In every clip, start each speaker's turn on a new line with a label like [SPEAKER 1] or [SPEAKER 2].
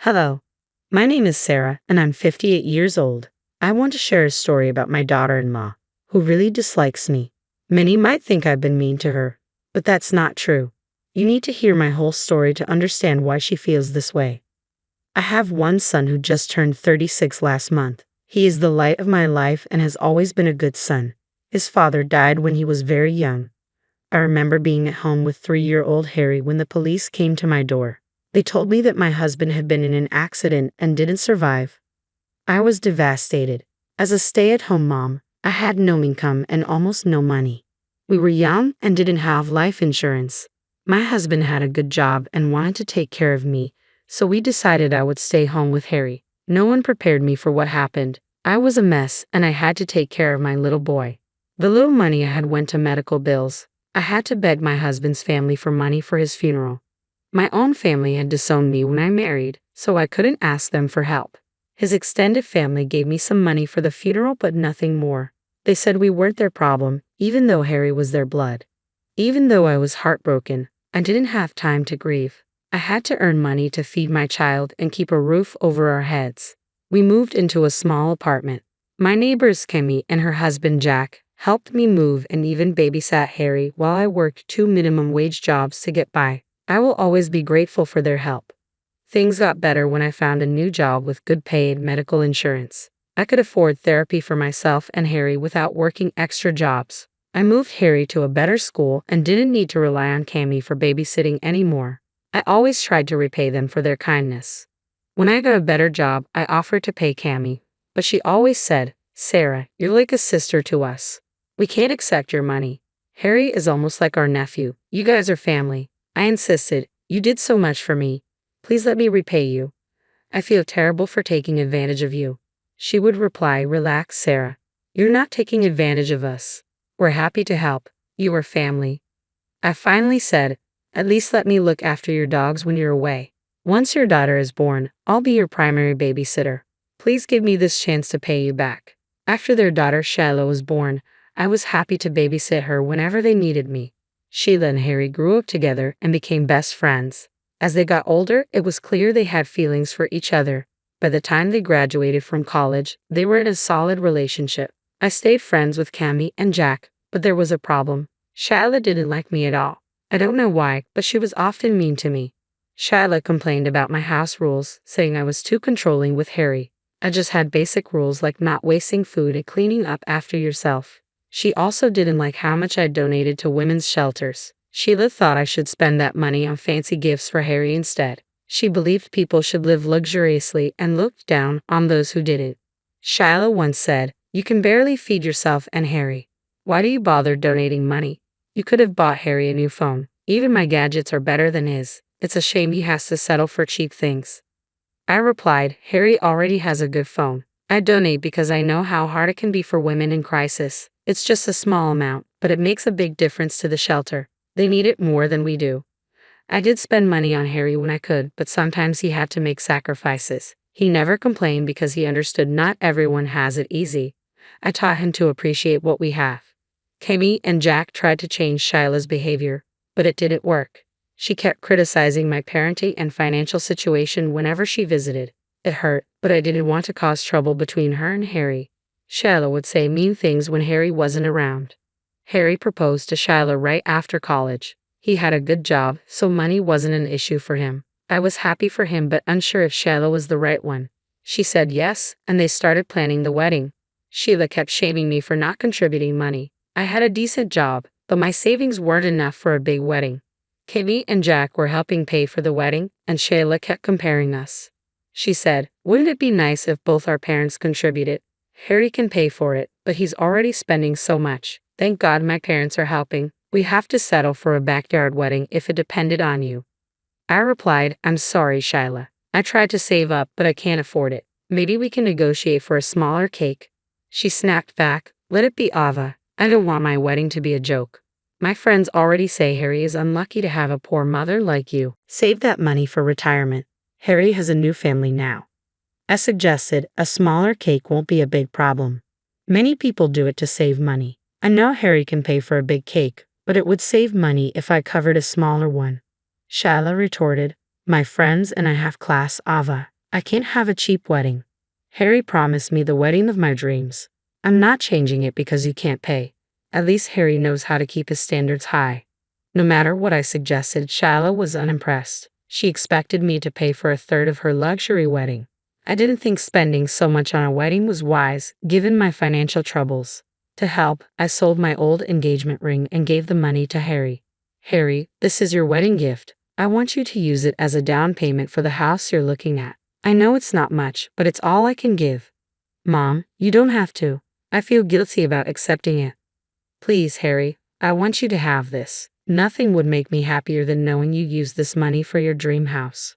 [SPEAKER 1] Hello, my name is Sarah, and I'm 58 years old. I want to share a story about my daughter-in-law, who really dislikes me. Many might think I've been mean to her, but that's not true. You need to hear my whole story to understand why she feels this way. I have one son who just turned 36 last month. He is the light of my life and has always been a good son. His father died when he was very young. I remember being at home with 3-year-old Harry when the police came to my door. They told me that my husband had been in an accident and didn't survive. I was devastated. As a stay-at-home mom, I had no income and almost no money. We were young and didn't have life insurance. My husband had a good job and wanted to take care of me, so we decided I would stay home with Harry. No one prepared me for what happened. I was a mess and I had to take care of my little boy. The little money I had went to medical bills. I had to beg my husband's family for money for his funeral. My own family had disowned me when I married, so I couldn't ask them for help. His extended family gave me some money for the funeral but nothing more. They said we weren't their problem, even though Harry was their blood. Even though I was heartbroken, I didn't have time to grieve. I had to earn money to feed my child and keep a roof over our heads. We moved into a small apartment. My neighbors Kimmy and her husband Jack helped me move and even babysat Harry while I worked 2 minimum wage jobs to get by. I will always be grateful for their help. Things got better when I found a new job with good paid medical insurance. I could afford therapy for myself and Harry without working extra jobs. I moved Harry to a better school and didn't need to rely on Cammy for babysitting anymore. I always tried to repay them for their kindness. When I got a better job, I offered to pay Cammy, but she always said, "Sarah, you're like a sister to us. We can't accept your money. Harry is almost like our nephew. You guys are family." I insisted, "You did so much for me. Please let me repay you. I feel terrible for taking advantage of you." She would reply, "Relax, Sarah. You're not taking advantage of us. We're happy to help. You are family." I finally said, "At least let me look after your dogs when you're away. Once your daughter is born, I'll be your primary babysitter. Please give me this chance to pay you back." After their daughter Shiloh was born, I was happy to babysit her whenever they needed me. Sheila and Harry grew up together and became best friends. As they got older, it was clear they had feelings for each other. By the time they graduated from college, they were in a solid relationship. I stayed friends with Cammy and Jack, but there was a problem. Shilah didn't like me at all. I don't know why, but she was often mean to me. Shilah complained about my house rules, saying I was too controlling with Harry. I just had basic rules like not wasting food and cleaning up after yourself. She also didn't like how much I donated to women's shelters. Sheila thought I should spend that money on fancy gifts for Harry instead. She believed people should live luxuriously and looked down on those who didn't. Shilah once said, "You can barely feed yourself and Harry. Why do you bother donating money? You could have bought Harry a new phone. Even my gadgets are better than his. It's a shame he has to settle for cheap things." I replied, "Harry already has a good phone. I donate because I know how hard it can be for women in crisis. It's just a small amount, but it makes a big difference to the shelter. They need it more than we do." I did spend money on Harry when I could, but sometimes he had to make sacrifices. He never complained because he understood not everyone has it easy. I taught him to appreciate what we have. Kimmy and Jack tried to change Shilah's behavior, but it didn't work. She kept criticizing my parenting and financial situation whenever she visited. It hurt, but I didn't want to cause trouble between her and Harry. Shilah would say mean things when Harry wasn't around. Harry proposed to Shilah right after college. He had a good job, so money wasn't an issue for him. I was happy for him but unsure if Shilah was the right one. She said yes, and they started planning the wedding. Sheila kept shaming me for not contributing money. I had a decent job, but my savings weren't enough for a big wedding. Kimmy and Jack were helping pay for the wedding, and Shilah kept comparing us. She said, "Wouldn't it be nice if both our parents contributed? Harry can pay for it, but he's already spending so much. Thank God my parents are helping. We have to settle for a backyard wedding if it depended on you." I replied, "I'm sorry, Shilah. I tried to save up, but I can't afford it. Maybe we can negotiate for a smaller cake." She snapped back, "Let it be Ava. I don't want my wedding to be a joke. My friends already say Harry is unlucky to have a poor mother like you. Save that money for retirement. Harry has a new family now." I suggested a smaller cake won't be a big problem. Many people do it to save money. I know Harry can pay for a big cake, but it would save money if I covered a smaller one. Shilah retorted, "My friends and I have class, Ava. I can't have a cheap wedding. Harry promised me the wedding of my dreams. I'm not changing it because you can't pay. At least Harry knows how to keep his standards high. No matter what I suggested, Shyla was unimpressed. She expected me to pay for a third of her luxury wedding. I didn't think spending so much on a wedding was wise, given my financial troubles. To help, I sold my old engagement ring and gave the money to Harry. Harry, this is your wedding gift. I want you to use it as a down payment for the house you're looking at. I know it's not much, but it's all I can give. Mom, you don't have to. I feel guilty about accepting it. Please, Harry, I want you to have this. Nothing would make me happier than knowing you used this money for your dream house.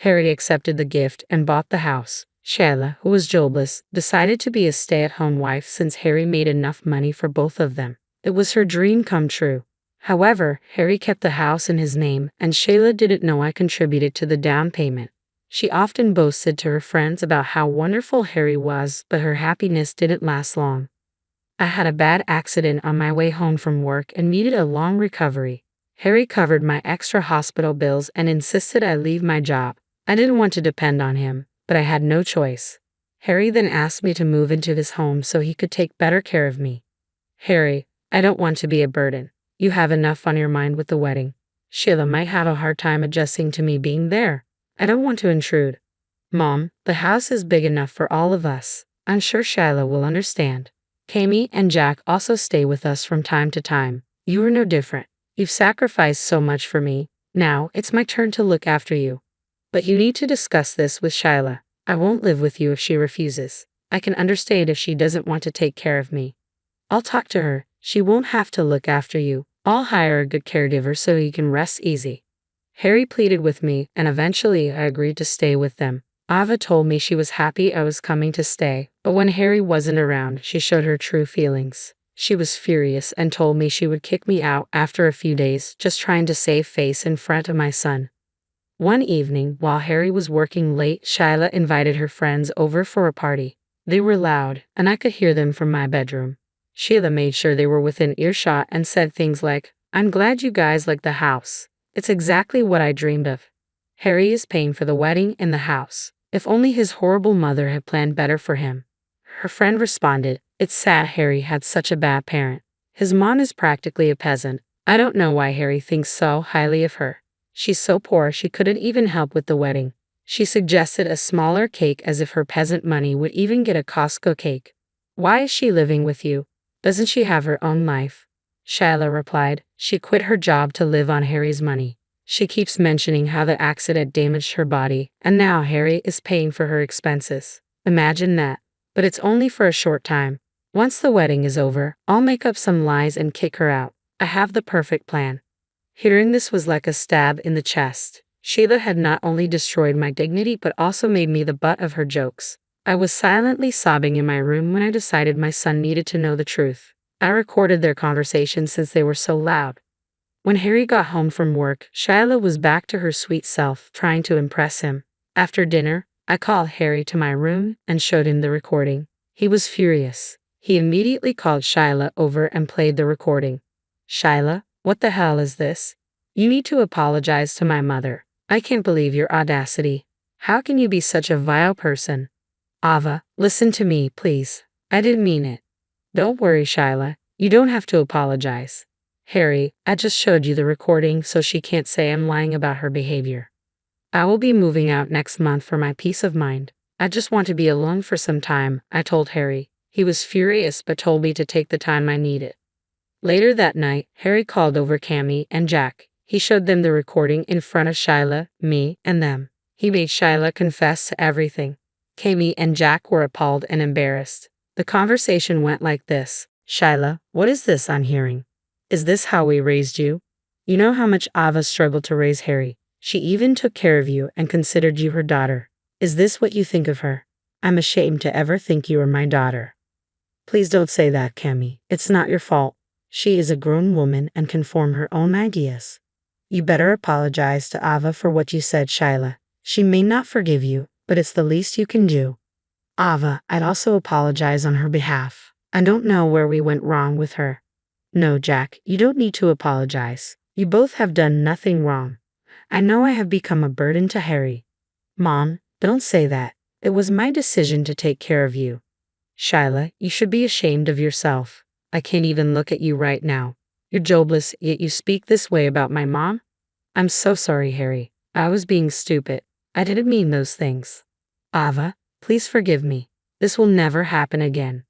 [SPEAKER 1] Harry accepted the gift and bought the house. Shyla, who was jobless, decided to be a stay-at-home wife since Harry made enough money for both of them. It was her dream come true. However, Harry kept the house in his name, and Shyla didn't know I contributed to the down payment. She often boasted to her friends about how wonderful Harry was, but her happiness didn't last long. I had a bad accident on my way home from work and needed a long recovery. Harry covered my extra hospital bills and insisted I leave my job. I didn't want to depend on him, but I had no choice. Harry then asked me to move into his home so he could take better care of me. Harry, I don't want to be a burden. You have enough on your mind with the wedding. Shyla might have a hard time adjusting to me being there. I don't want to intrude. Mom, the house is big enough for all of us. I'm sure Shyla will understand. Kami and Jack also stay with us from time to time. You are no different. You've sacrificed so much for me. Now, it's my turn to look after you. But you need to discuss this with Shyla. I won't live with you if she refuses. I can understand if she doesn't want to take care of me. I'll talk to her. She won't have to look after you. I'll hire a good caregiver so you can rest easy. Harry pleaded with me, and eventually I agreed to stay with them. Ava told me she was happy I was coming to stay, but when Harry wasn't around, she showed her true feelings. She was furious and told me she would kick me out after a few days, just trying to save face in front of my son. One evening, while Harry was working late, Shyla invited her friends over for a party. They were loud, and I could hear them from my bedroom. Shyla made sure they were within earshot and said things like, "I'm glad you guys like the house. It's exactly what I dreamed of. Harry is paying for the wedding and the house. If only his horrible mother had planned better for him." Her friend responded, "It's sad Harry had such a bad parent. His mom is practically a peasant. I don't know why Harry thinks so highly of her. She's so poor she couldn't even help with the wedding." She suggested a smaller cake as if her peasant money would even get a Costco cake. "Why is she living with you? Doesn't she have her own life?" Shyla replied, "She quit her job to live on Harry's money. She keeps mentioning how the accident damaged her body, and now Harry is paying for her expenses. Imagine that. But it's only for a short time. Once the wedding is over, I'll make up some lies and kick her out. I have the perfect plan." Hearing this was like a stab in the chest. Sheila had not only destroyed my dignity but also made me the butt of her jokes. I was silently sobbing in my room when I decided my son needed to know the truth. I recorded their conversation since they were so loud. When Harry got home from work, Shyla was back to her sweet self, trying to impress him. After dinner, I called Harry to my room and showed him the recording. He was furious. He immediately called Shyla over and played the recording. "Shyla, what the hell is this? You need to apologize to my mother. I can't believe your audacity. How can you be such a vile person? Ava, listen to me, please. I didn't mean it." "Don't worry, Shyla. You don't have to apologize." "Harry, I just showed you the recording so she can't say I'm lying about her behavior. I will be moving out next month for my peace of mind. I just want to be alone for some time," I told Harry. He was furious but told me to take the time I needed. Later that night, Harry called over Kami and Jack. He showed them the recording in front of Shyla, me, and them. He made Shyla confess to everything. Kami and Jack were appalled and embarrassed. The conversation went like this. "Shyla, what is this I'm hearing? Is this how we raised you? You know how much Ava struggled to raise Harry. She even took care of you and considered you her daughter. Is this what you think of her? I'm ashamed to ever think you are my daughter." "Please don't say that, Kami. It's not your fault. She is a grown woman and can form her own ideas. You better apologize to Ava for what you said, Shyla. She may not forgive you, but it's the least you can do." "Ava, I'd also apologize on her behalf. I don't know where we went wrong with her." "No, Jack, you don't need to apologize. You both have done nothing wrong. I know I have become a burden to Harry." "Mom, Don't say that. It was my decision to take care of you. Shyla, you should be ashamed of yourself. I can't even look at you right now. You're jobless, yet you speak this way about my mom? I'm so sorry, Harry. I was being stupid. I didn't mean those things. Ava, please forgive me. This will never happen again.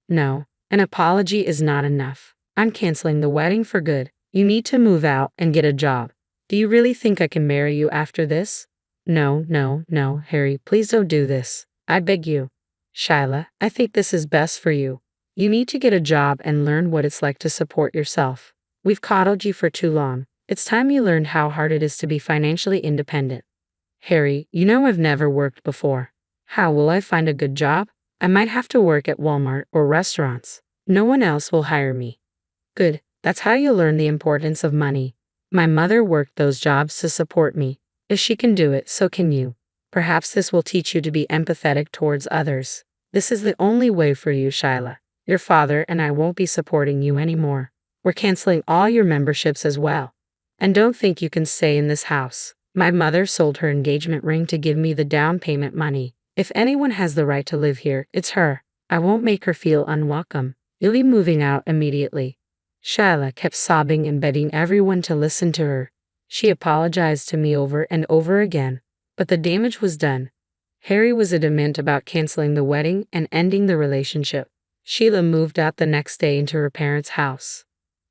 [SPEAKER 1] No, an apology is not enough. I'm canceling the wedding for good. You need to move out and get a job. Do you really think I can marry you after this? No, no, no, Harry, please don't do this. I beg you. Shyla, I think this is best for you. You need to get a job and learn what it's like to support yourself. We've coddled you for too long. It's time you learned how hard it is to be financially independent. Harry, you know I've never worked before. How will I find a good job? I might have to work at Walmart or restaurants. No one else will hire me. Good, that's how you learn the importance of money. My mother worked those jobs to support me. If she can do it, so can you. Perhaps this will teach you to be empathetic towards others. This is the only way for you, Shyla. Your father and I won't be supporting you anymore. We're canceling all your memberships as well. And don't think you can stay in this house. My mother sold her engagement ring to give me the down payment money. If anyone has the right to live here, it's her. I won't make her feel unwelcome. You'll be moving out immediately. Shyla kept sobbing and begging everyone to listen to her. She apologized to me over and over again, but the damage was done. Harry was adamant about canceling the wedding and ending the relationship. Sheila moved out the next day into her parents' house.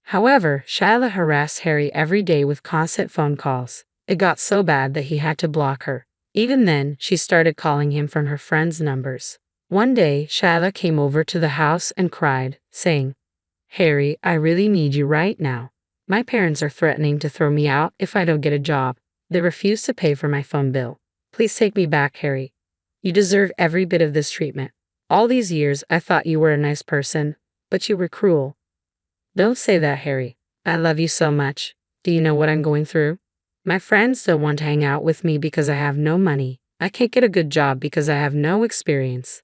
[SPEAKER 1] However, Shyla harassed Harry every day with constant phone calls. It got so bad that he had to block her. Even then, she started calling him from her friends' numbers. One day, Shyla came over to the house and cried, saying, Harry, I really need you right now. My parents are threatening to throw me out if I don't get a job. They refuse to pay for my phone bill. Please take me back, Harry. You deserve every bit of this treatment. All these years, I thought you were a nice person, but you were cruel. Don't say that, Harry. I love you so much. Do you know what I'm going through? My friends don't want to hang out with me because I have no money. I can't get a good job because I have no experience.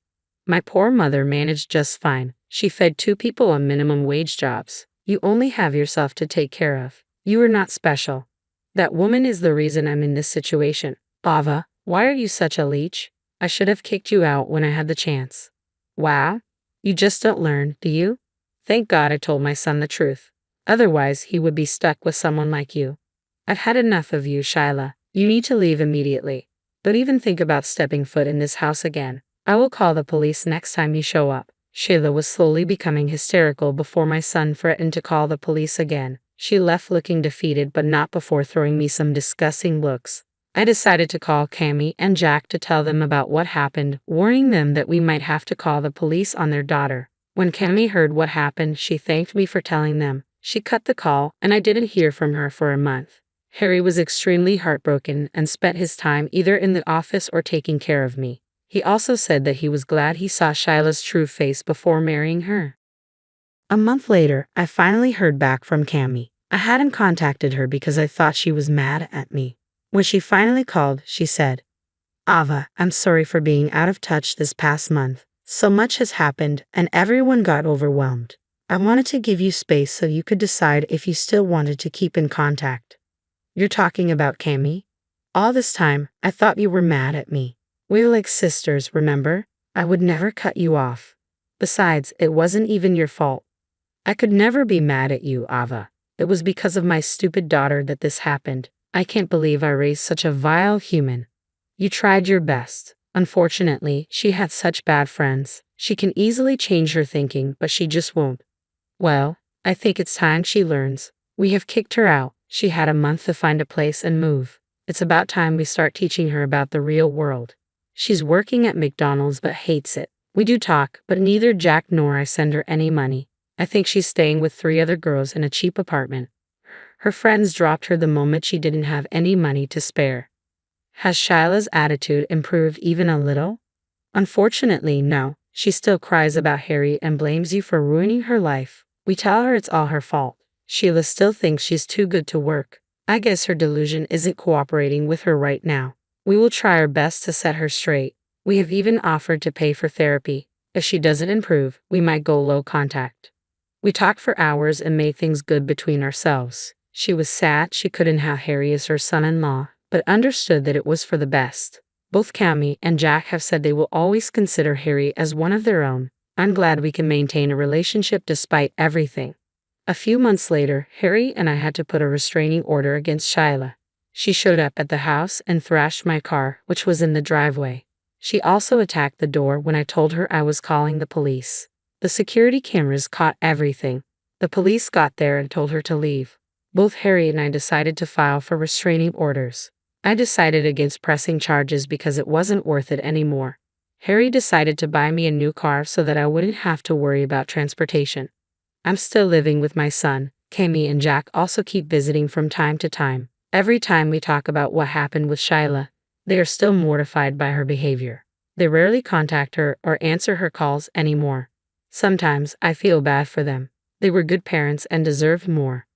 [SPEAKER 1] My poor mother managed just fine. She fed 2 people on minimum wage jobs. You only have yourself to take care of. You are not special. That woman is the reason I'm in this situation. Ava, why are you such a leech? I should have kicked you out when I had the chance. Wow. You just don't learn, do you? Thank God I told my son the truth. Otherwise, he would be stuck with someone like you. I've had enough of you, Shyla. You need to leave immediately. Don't even think about stepping foot in this house again. I will call the police next time you show up. Sheila was slowly becoming hysterical before my son threatened to call the police again. She left looking defeated but not before throwing me some disgusting looks. I decided to call Cammy and Jack to tell them about what happened, warning them that we might have to call the police on their daughter. When Cammy heard what happened, she thanked me for telling them. She cut the call, and I didn't hear from her for a month. Harry was extremely heartbroken and spent his time either in the office or taking care of me. He also said that he was glad he saw Shyla's true face before marrying her. A month later, I finally heard back from Cammy. I hadn't contacted her because I thought she was mad at me. When she finally called, she said, Ava, I'm sorry for being out of touch this past month. So much has happened, and everyone got overwhelmed. I wanted to give you space so you could decide if you still wanted to keep in contact. You're talking about Cammy? All this time, I thought you were mad at me. We were like sisters, remember? I would never cut you off. Besides, it wasn't even your fault. I could never be mad at you, Ava. It was because of my stupid daughter that this happened. I can't believe I raised such a vile human. You tried your best. Unfortunately, she had such bad friends. She can easily change her thinking, but she just won't. Well, I think it's time she learns. We have kicked her out. She had a month to find a place and move. It's about time we start teaching her about the real world. She's working at McDonald's but hates it. We do talk, but neither Jack nor I send her any money. I think she's staying with 3 other girls in a cheap apartment. Her friends dropped her the moment she didn't have any money to spare. Has Shyla's attitude improved even a little? Unfortunately, no. She still cries about Harry and blames you for ruining her life. We tell her it's all her fault. Sheila still thinks she's too good to work. I guess her delusion isn't cooperating with her right now. We will try our best to set her straight. We have even offered to pay for therapy. If she doesn't improve, we might go low contact. We talked for hours and made things good between ourselves. She was sad she couldn't have Harry as her son-in-law, but understood that it was for the best. Both Cammy and Jack have said they will always consider Harry as one of their own. I'm glad we can maintain a relationship despite everything. A few months later, Harry and I had to put a restraining order against Shyla. She showed up at the house and thrashed my car, which was in the driveway. She also attacked the door when I told her I was calling the police. The security cameras caught everything. The police got there and told her to leave. Both Harry and I decided to file for restraining orders. I decided against pressing charges because it wasn't worth it anymore. Harry decided to buy me a new car so that I wouldn't have to worry about transportation. I'm still living with my son. Cammy and Jack also keep visiting from time to time. Every time we talk about what happened with Shyla, they are still mortified by her behavior. They rarely contact her or answer her calls anymore. Sometimes I feel bad for them. They were good parents and deserved more.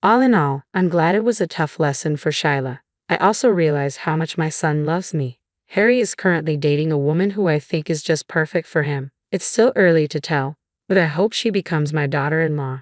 [SPEAKER 1] All in all, I'm glad it was a tough lesson for Shyla. I also realize how much my son loves me. Harry is currently dating a woman who I think is just perfect for him. It's still early to tell, but I hope she becomes my daughter-in-law.